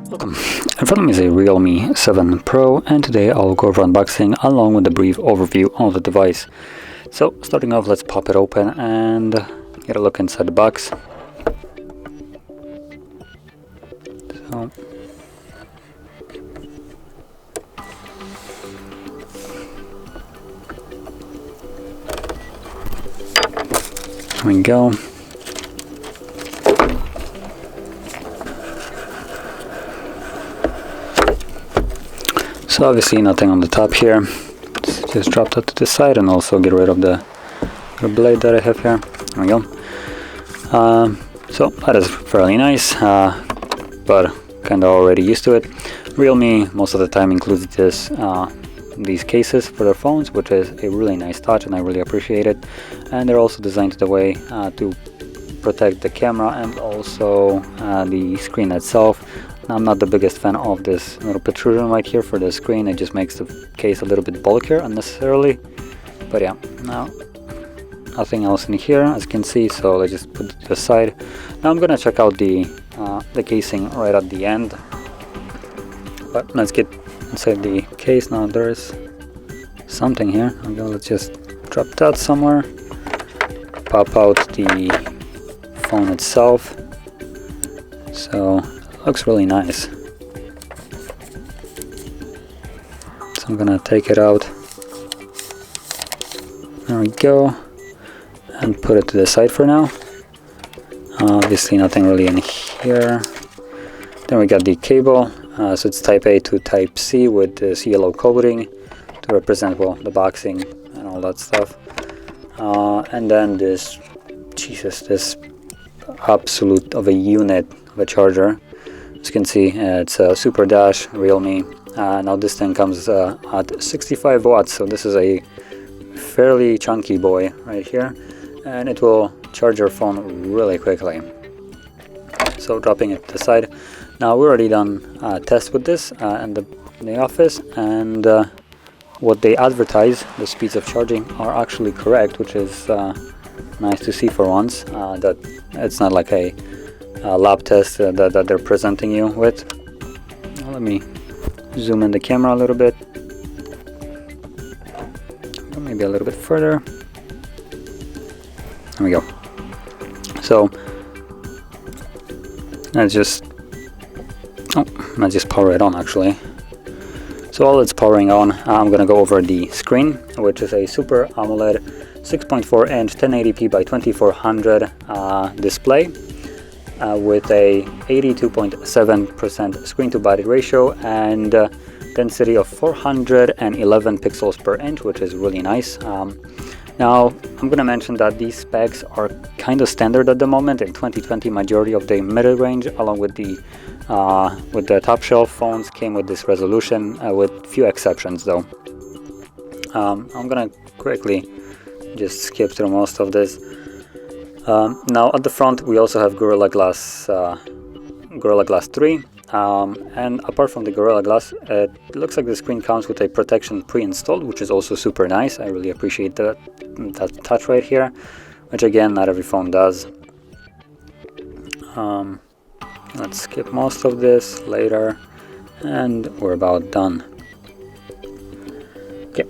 Welcome. In front of me is a Realme 7 Pro, and today I'll go over unboxing along with a brief overview of the device. So starting off, let's pop it open and get a look inside the box. So there we go. So obviously nothing on the top here. Let's just drop that to the side and also get rid of the blade that I have here. There we go. So that is fairly nice, but kind of already used to it. Realme most of the time includes these cases for their phones, which is a really nice touch and I really appreciate it. And they're also designed the way to protect the camera and also the screen itself. I'm not the biggest fan of this little protrusion right here for the screen. It just makes the case a little bit bulkier unnecessarily. But yeah, now nothing else in here as you can see, so let's just put it to the side. Now I'm gonna check out the casing right at the end. But let's get inside the case. Now there is something here. Okay, let's just drop that somewhere. Pop out the phone itself. So looks really nice. So I'm gonna take it out. There we go. And put it to the side for now. Obviously nothing really in here. Then we got the cable. So it's type A to type C with this yellow coating to represent, well, the boxing and all that stuff. And then this absolute of a unit of a charger. As you can see, it's a Super Dash Realme. Now this thing comes at 65 watts, so this is a fairly chunky boy right here, and it will charge your phone really quickly. So dropping it to the side. Now we already done a test with this in the office, and what they advertise, the speeds of charging, are actually correct, which is nice to see for once. That it's not like a lab test that they're presenting you with. Now let me zoom in the camera a little bit, maybe a little bit further. There we go. So let's just power it on actually. So while it's powering on, I'm gonna go over the screen, which is a Super AMOLED 6.4 inch 1080p by 2400 display. With a 82.7% screen to body ratio and density of 411 pixels per inch, which is really nice. Now I'm gonna mention that these specs are kind of standard at the moment. In 2020, majority of the mid-range along with the top shelf phones came with this resolution, with few exceptions though. I'm gonna quickly just skip through most of this. Now at the front we also have Gorilla Glass 3, and apart from the Gorilla Glass, it looks like the screen comes with a protection pre-installed, which is also super nice. I really appreciate that touch right here, which again not every phone does. Let's skip most of this later, and we're about done. Okay.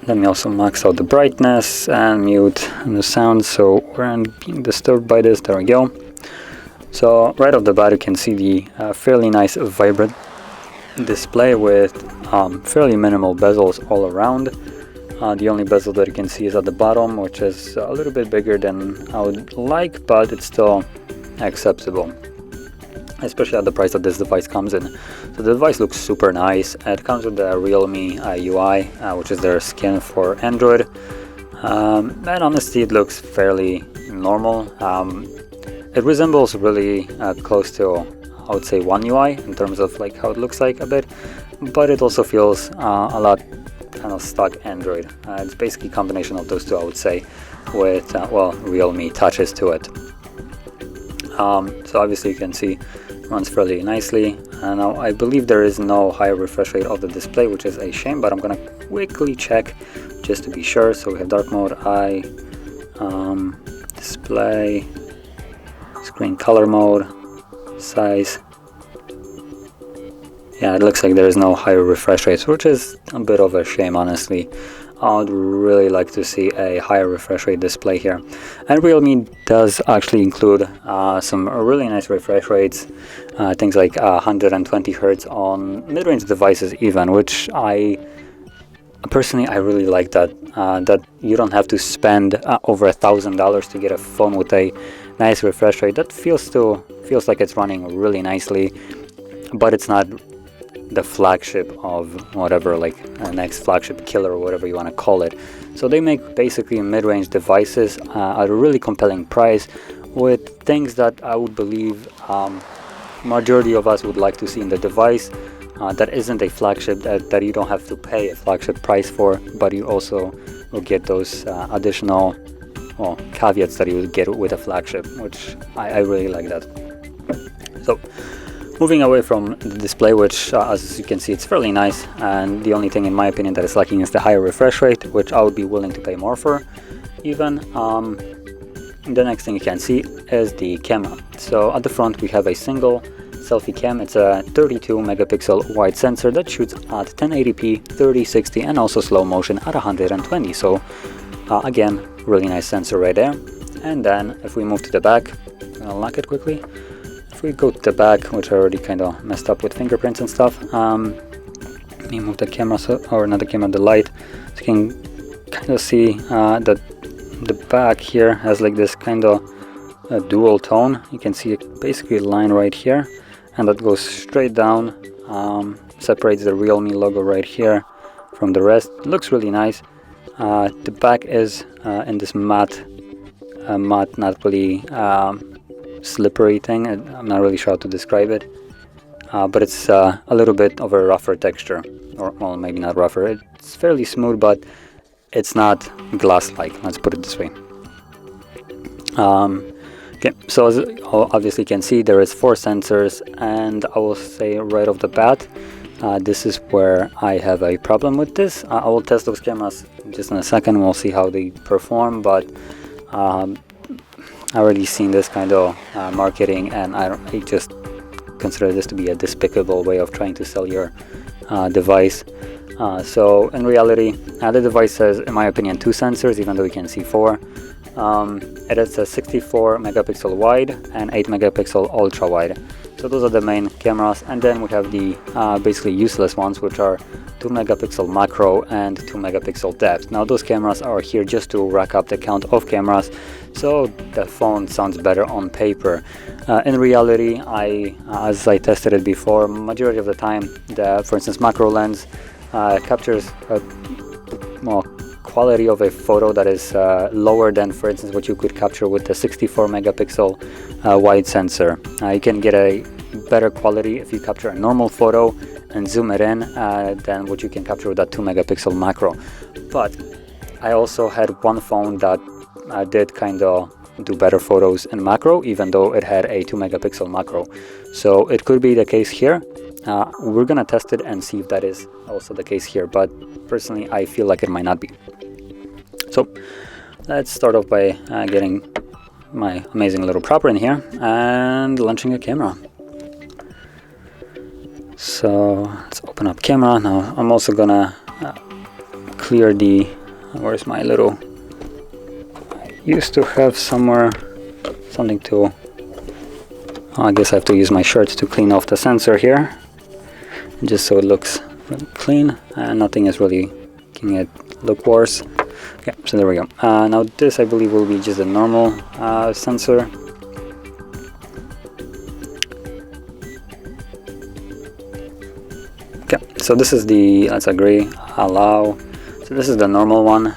Let me also max out the brightness and mute the sound so we aren't being disturbed by this. There we go. So right off the bat you can see the fairly nice vibrant display with fairly minimal bezels all around. The only bezel that you can see is at the bottom, which is a little bit bigger than I would like, but it's still acceptable, especially at the price that this device comes in. So the device looks super nice. It comes with the Realme UI, which is their skin for Android, and honestly it looks fairly normal. It resembles really close to, I would say, One UI in terms of like how it looks like a bit, but it also feels a lot kind of stock Android. It's basically a combination of those two, I would say, with well, Realme touches to it. So obviously you can see it runs fairly nicely. Now I believe there is no higher refresh rate of the display, which is a shame, but I'm gonna quickly check just to be sure. So we have dark mode, eye, display, screen color mode, size. Yeah, it looks like there is no higher refresh rates, which is a bit of a shame, honestly. I would really like to see a higher refresh rate display here. And Realme does actually include some really nice refresh rates, things like 120 Hz on mid-range devices even, which personally I really like that. That you don't have to spend over $1,000 to get a phone with a nice refresh rate. That feels like it's running really nicely, but it's not the flagship of whatever, like a next flagship killer or whatever you want to call it. So they make basically mid-range devices at a really compelling price with things that I would believe majority of us would like to see in the device. That isn't a flagship, that you don't have to pay a flagship price for, but you also will get those additional caveats that you would get with a flagship, which I really like that. So moving away from the display, which as you can see, it's fairly nice, and the only thing in my opinion that is lacking is the higher refresh rate, which I would be willing to pay more for even. The next thing you can see is the camera. So at the front we have a single selfie cam. It's a 32 megapixel wide sensor that shoots at 1080p, 3060, and also slow motion at 120. So again, really nice sensor right there. And then if we move to the back, I'll lock it quickly. If we go to the back, which I already kind of messed up with fingerprints and stuff, let me move the camera, or not the camera, the light, so you can kind of see that the back here has like this kind of dual tone. You can see basically a line right here, and that goes straight down, separates the Realme logo right here from the rest. It looks really nice. The back is in this matte, not really slippery thing. I'm not really sure how to describe it, but it's a little bit of a rougher texture, or well, maybe not rougher. It's fairly smooth, but it's not glass-like, let's put it this way. Okay, so as obviously you can see, there is 4 sensors, and I will say right off the bat, this is where I have a problem with this. I will test those cameras just in a second. We'll see how they perform, but I already seen this kind of marketing, and I just consider this to be a despicable way of trying to sell your device. So in reality, the device has, in my opinion, 2 sensors, even though you can see 4. It is a 64 megapixel wide and 8 megapixel ultra wide. So those are the main cameras, and then we have the basically useless ones, which are 2 megapixel macro and 2 megapixel depth. Now those cameras are here just to rack up the count of cameras, so the phone sounds better on paper. In reality, as I tested it before, majority of the time, for instance, macro lens captures quality of a photo that is lower than, for instance, what you could capture with the 64 megapixel wide sensor. You can get a better quality if you capture a normal photo and zoom it in than what you can capture with that 2 megapixel macro. But I also had one phone that did kind of do better photos in macro, even though it had a 2 megapixel macro. So it could be the case here. We're gonna test it and see if that is also the case here, but personally I feel like it might not be. So let's start off by getting my amazing little propper in here and launching a camera. So let's open up camera. Now I'm also gonna clear the, where's my little, I used to have somewhere something to, I guess I have to use my shirt to clean off the sensor here, just so it looks really clean and nothing is really making it look worse. Okay, so there we go. Now this I believe will be just a normal sensor. Okay, so this is the, let's agree, allow. So this is the normal one,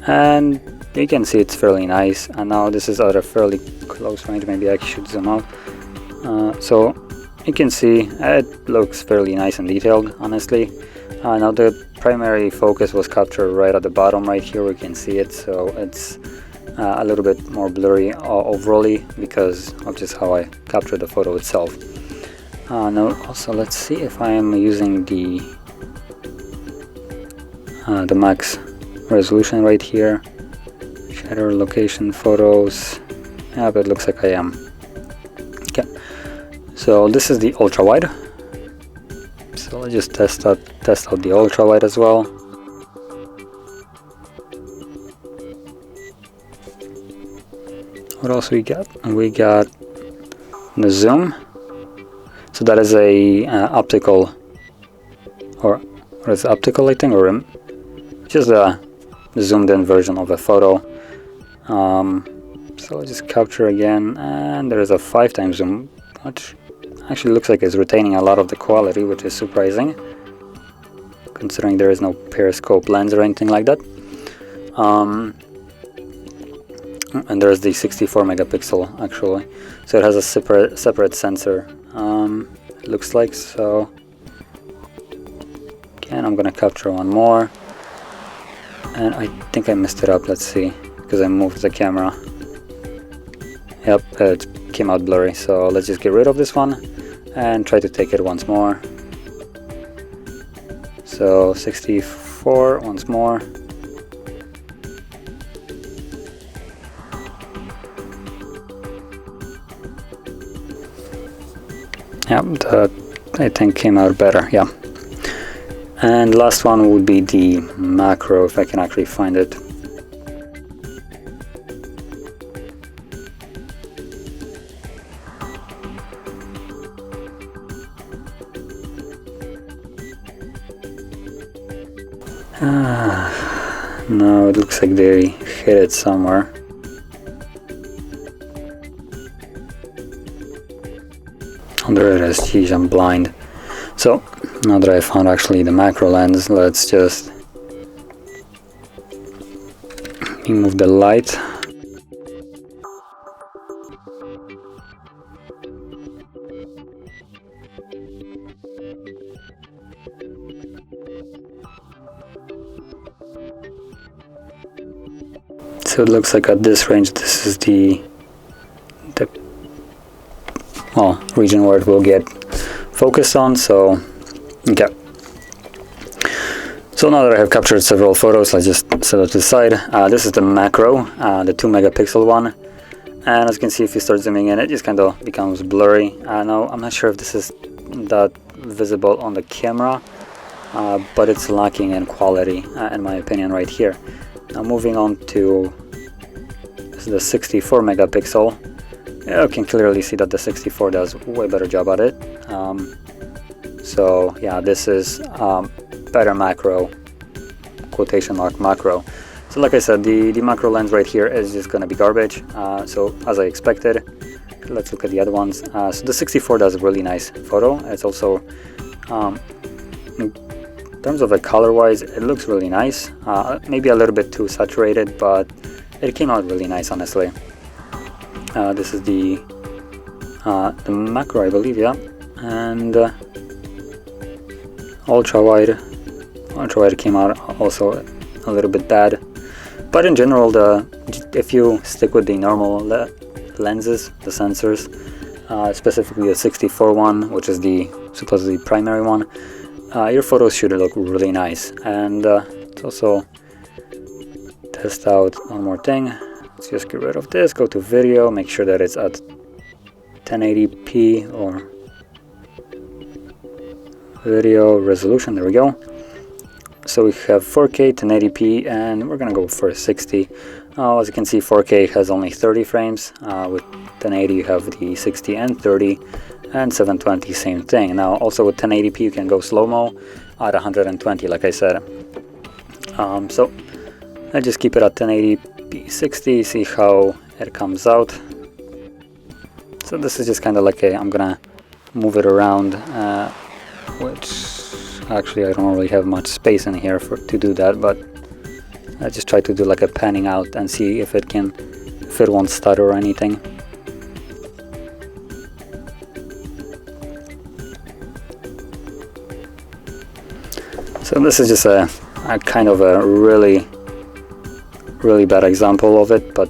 and you can see it's fairly nice. And now this is at a fairly close range. Maybe I should zoom out. So you can see it looks fairly nice and detailed, honestly. Now the primary focus was captured right at the bottom right here, we can see it, so it's a little bit more blurry overall because of just how I captured the photo itself. Now also let's see if I am using the the max resolution right here. Shadow, location, photos. Yeah, but it looks like I am. Okay, so this is the ultra wide. So let's just test out the ultra wide as well. What else we got? We got the zoom. So that is a optical, or what is it, optical, I think, or just a zoomed in version of a photo. So let's just capture again, and there is a 5x zoom, which actually looks like it's retaining a lot of the quality, which is surprising, considering there is no periscope lens or anything like that. And there's the 64 megapixel actually, so it has a separate sensor. It looks like so. Again, I'm gonna capture one more, and I think I messed it up. Let's see, because I moved the camera. Yep, it came out blurry, so let's just get rid of this one and try to take it once more. So 64 once more. Yep, that I think came out better, yeah. And last one would be the macro, if I can actually find it. No, it looks like they hit it somewhere. Oh, there it is. Geez, I'm blind. So now that I found actually the macro lens, let's just remove the light. So it looks like at this range, this is the region where it will get focused on. So okay. So now that I have captured several photos, let's just set it to the side. This is the macro, the 2 megapixel one. And as you can see, if you start zooming in, it just kind of becomes blurry. Now, I'm not sure if this is that visible on the camera, but it's lacking in quality, in my opinion, right here. Now moving on to the 64 megapixel. You can clearly see that the 64 does a way better job at it. So yeah, this is better macro, quotation mark macro. So like I said, the macro lens right here is just going to be garbage. So as I expected, let's look at the other ones. So the 64 does a really nice photo. It's also, in terms of the color wise, it looks really nice. Maybe a little bit too saturated, but it came out really nice, honestly. This is the macro, I believe, yeah. And ultra wide came out also a little bit bad. But in general, if you stick with the normal lenses, the sensors, specifically the 64 one, which is the supposedly primary one, your photos should look really nice. And let's also test out one more thing. Let's just get rid of this, go to video, make sure that it's at 1080p or video resolution. There we go. So we have 4K, 1080p, and we're gonna go for 60. As you can see, 4K has only 30 frames. With 1080 you have the 60 and 30, and 720 same thing. Now also with 1080p you can go slow-mo at 120, like I said. So I just keep it at 1080p 60, see how it comes out. So this is just kind of like I'm gonna move it around, which actually I don't really have much space in here to do that, but I just try to do like a panning out and see if it won't stutter or anything. So this is just a kind of a really bad example of it, but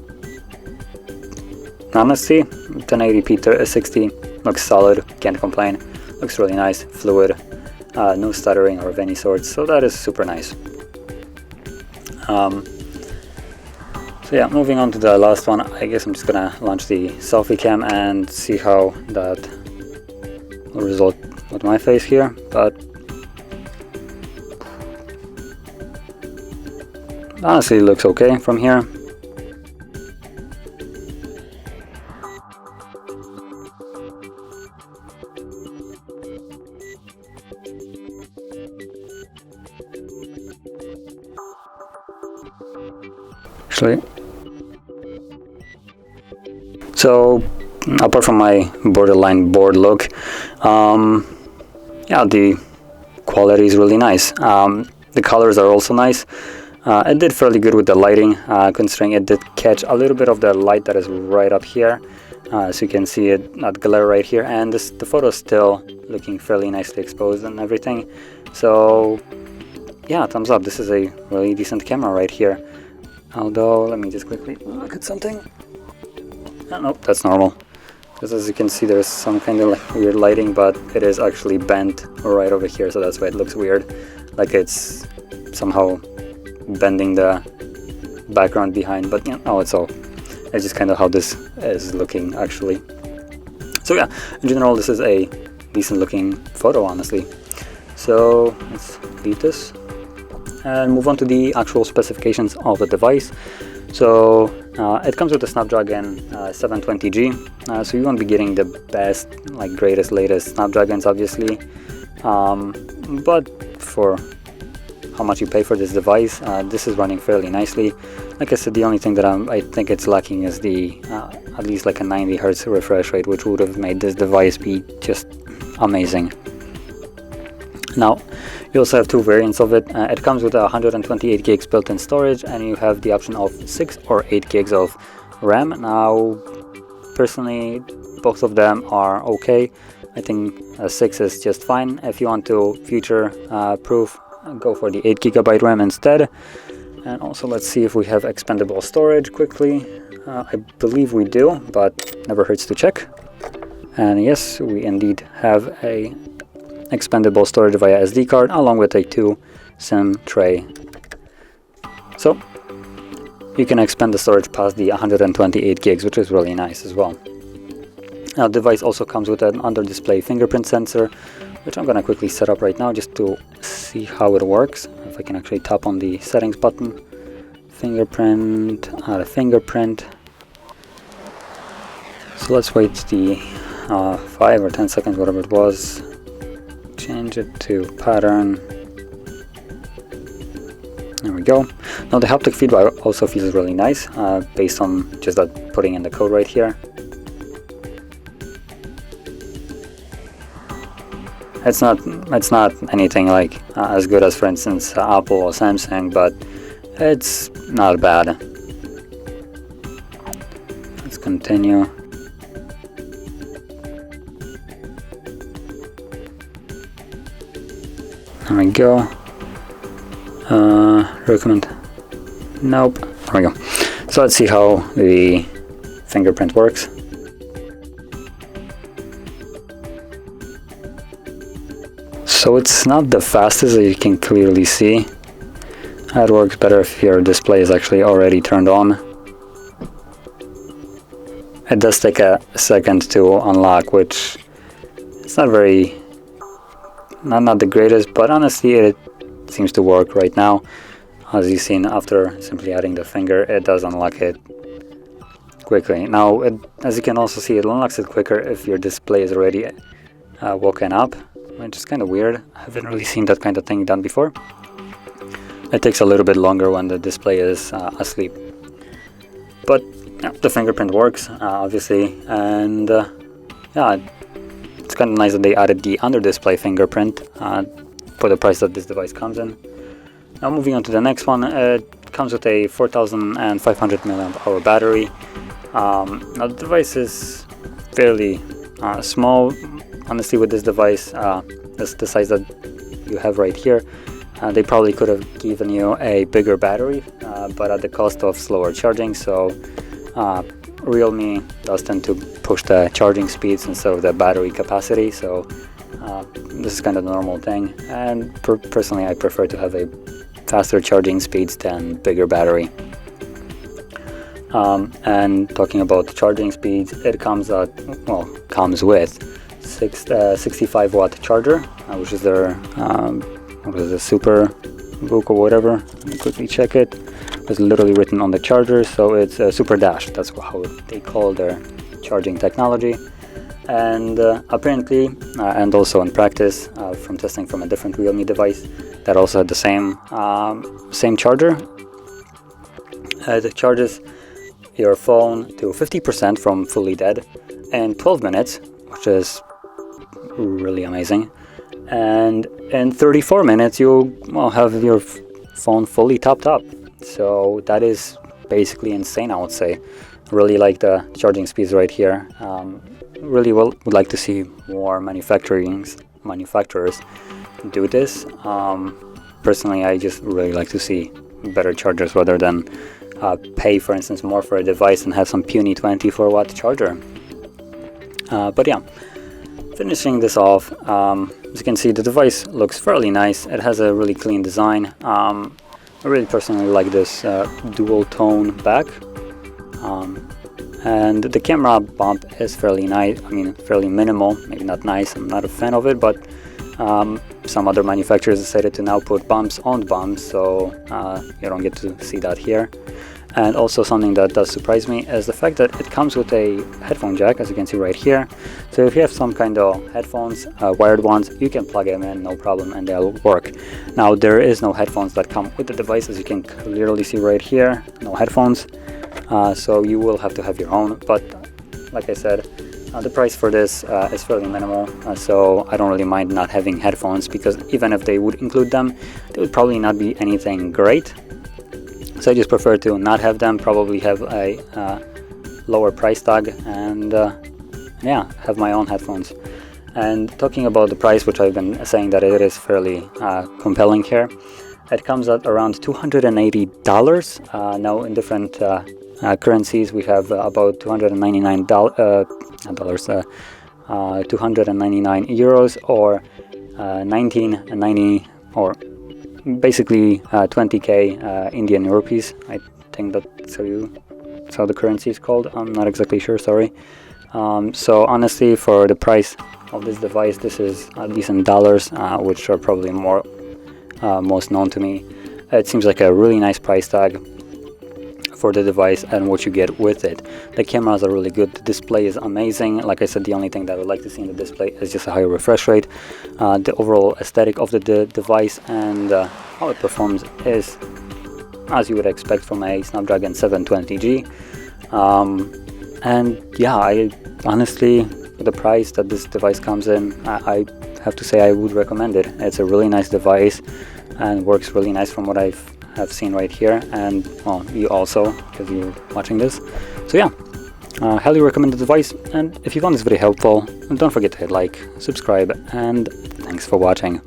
honestly, 1080p 60 looks solid, can't complain, looks really nice, fluid, no stuttering or of any sort, so that is super nice. So yeah, moving on to the last one, I guess I'm just gonna launch the selfie cam and see how that will result with my face here, but honestly it looks okay from here. So apart from my borderline bored look, yeah, the quality is really nice. The colors are also nice. It did fairly good with the lighting, considering it did catch a little bit of the light that is right up here. So you can see it, that glare right here, and the photo is still looking fairly nicely exposed and everything. So yeah, thumbs up. This is a really decent camera right here. Although, let me just quickly look at something. Oh, nope, that's normal. Because as you can see, there's some kind of like weird lighting, but it is actually bent right over here, so that's why it looks weird. Like it's somehow bending the background behind, but yeah, no, it's just kind of how this is looking actually. So yeah, in general, this is a decent looking photo, honestly. So let's leave this and move on to the actual specifications of the device. So it comes with a Snapdragon 720G, so you won't be getting the best, like greatest, latest Snapdragons, obviously, but for how much you pay for this device, this is running fairly nicely. Like I said, the only thing that I think it's lacking is the at least like a 90 Hz refresh rate, which would have made this device be just amazing. Now, you also have two variants of it. It comes with 128 gigs built-in storage, and you have the option of 6 or 8 gigs of RAM. Now, personally, both of them are okay. I think 6 is just fine. If you want to future-proof, go for the 8 GB RAM instead. And also, let's see if we have expandable storage quickly. I believe we do, but never hurts to check. And yes, we indeed have a expandable storage via SD card, along with a 2 SIM tray. So you can expand the storage past the 128 gigs, which is really nice as well. Now, the device also comes with an under-display fingerprint sensor, which I'm going to quickly set up right now just to see how it works. If I can actually tap on the settings button. Fingerprint, add a fingerprint. So let's wait the 5 or 10 seconds, whatever it was. Change it to pattern. There we go. Now the haptic feedback also feels really nice, based on just that putting in the code right here. It's not anything like as good as, for instance, Apple or Samsung, but it's not bad. Let's continue. There we go. Recommend. Nope. There we go. So let's see how the fingerprint works. So it's not the fastest, as you can clearly see. It works better if your display is actually already turned on. It does take a second to unlock, which it's not the greatest, but honestly it seems to work right now. As you've seen, after simply adding the finger, it does unlock it quickly. Now, as you can also see, it unlocks it quicker if your display is already woken up, which is kind of weird. I haven't really seen that kind of thing done before. It takes a little bit longer when the display is asleep. But yeah, the fingerprint works, obviously, and yeah, it's kind of nice that they added the under-display fingerprint for the price that this device comes in. Now moving on to the next one, it comes with a 4500 mAh battery. Now the device is fairly small, honestly. With this device, the size that you have right here, they probably could have given you a bigger battery, but at the cost of slower charging. So REALME does tend to push the charging speeds instead of the battery capacity, so this is kind of the normal thing, and personally I prefer to have a faster charging speeds than bigger battery. And talking about charging speeds, it comes with 65 watt charger, which is their super book or whatever. Let me quickly check it. It's literally written on the charger, so it's a super dash. That's how they call their charging technology. And apparently, and also in practice, from testing from a different REALME device that also had the same charger, it charges your phone to 50% from fully dead in 12 minutes, which is really amazing. And in 34 minutes, you'll have your phone fully topped up. So that is basically insane, I would say. Really like the charging speeds right here. Really would like to see more manufacturers do this. Personally, I just really like to see better chargers rather than pay, for instance, more for a device and have some puny 24 watt charger. But yeah, finishing this off, as you can see, the device looks fairly nice. It has a really clean design. I really personally like this dual tone back. And the camera bump is fairly nice, fairly minimal, maybe not nice, I'm not a fan of it, but some other manufacturers decided to now put bumps on bumps, so you don't get to see that here. And also something that does surprise me is the fact that it comes with a headphone jack, as you can see right here. So if you have some kind of headphones, wired ones, you can plug them in, no problem, and they'll work. Now there is no headphones that come with the device, as you can clearly see right here, no headphones. So you will have to have your own, but like I said, the price for this is fairly minimal, so I don't really mind not having headphones, because even if they would include them, they would probably not be anything great. So I just prefer to not have them, probably have a lower price tag, and yeah, have my own headphones. And talking about the price, which I've been saying that it is fairly compelling here, it comes at around $280. Now in different currencies we have about $299 euros, or 1990, or basically 20k Indian rupees. I think that's how the currency is called. I'm not exactly sure, sorry. So honestly, for the price of this device, this is at least in dollars, which are probably most known to me. It seems like a really nice price tag for the device and what you get with it. The cameras are really good, the display is amazing. Like I said, the only thing that I would like to see in the display is just a higher refresh rate. The overall aesthetic of the device and how it performs is as you would expect from a Snapdragon 720G. And yeah, I honestly, for the price that this device comes in, I have to say I would recommend it. It's a really nice device and works really nice from what I've seen right here, and well, you also, because you're watching this. So yeah, highly recommend the device, and if you found this video helpful, don't forget to hit like, subscribe, and thanks for watching.